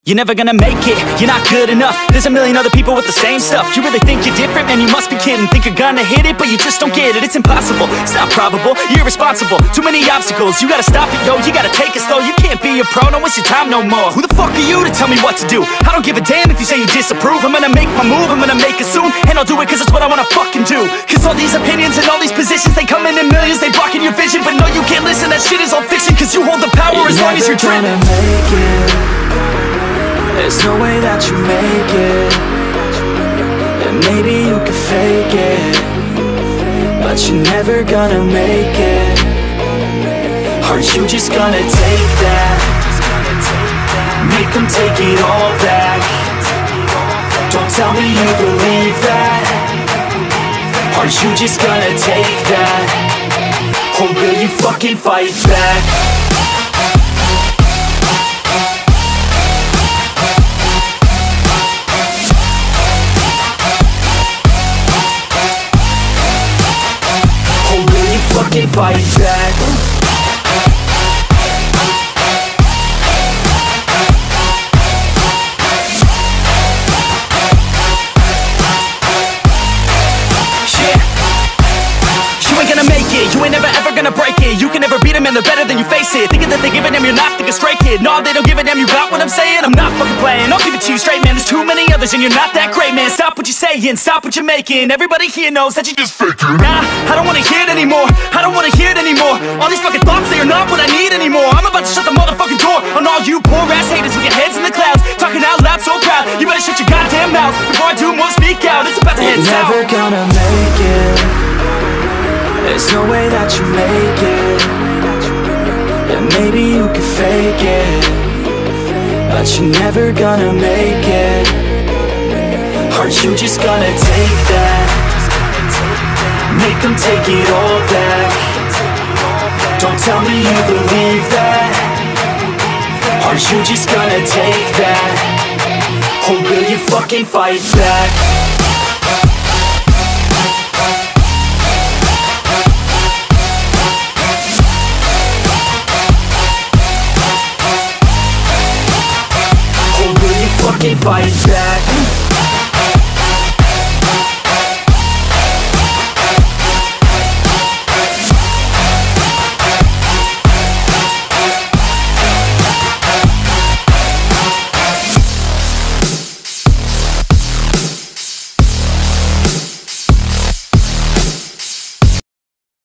You're never gonna make it, you're not good enough. There's a million other people with the same stuff. You really think you're different? Man, you must be kidding. Think you're gonna hit it, but you just don't get it. It's impossible, it's not probable, you're irresponsible. Too many obstacles, you gotta stop it, yo. You gotta take it slow, you can't be a pro. Don't waste your time no more. Who the fuck are you to tell me what to do? I don't give a damn if you say you disapprove. I'm gonna make my move, I'm gonna make it soon. And I'll do it cause it's what I wanna fucking do. Cause all these opinions and all these positions, they come in millions, they blocking your vision. But no, you can't listen, that shit is all fiction. Cause you hold the power as long as you're dreaming. There's no way that you make it. And maybe you can fake it, but you're never gonna make it. Aren't you just gonna take that? Make them take it all back. Don't tell me you believe that. Aren't you just gonna take that? Or will you fucking fight back? Fucking fight back. You ain't gonna make it, you ain't never ever gonna break it. You can never beat them and they're better than you, face it. Thinking that they give a damn, you're not, think a straight kid. No, they don't give a damn, you got what I'm saying? I'm not fucking playing, I'll give it to you straight, man. There's too many others and you're not that great, man. Stop what you're saying, stop what you're making. Everybody here knows that you just faking. Nah, I don't wanna hear it anymore, I don't wanna hear it anymore. All these fucking thoughts, they are not what I need anymore. I'm about to shut the motherfucking door on all you poor ass haters with your heads in the clouds, talking out loud so proud. You better shut your goddamn mouth before I do more, speak out. It's about to head south. You're never gonna make it. There's no way that you make it. And maybe you can fake it, but you're never gonna make it. Aren't you just gonna take that? Make them take it all back. Don't tell me you believe that. Aren't you just gonna take that? Or will you fucking fight back? Fucking fight back.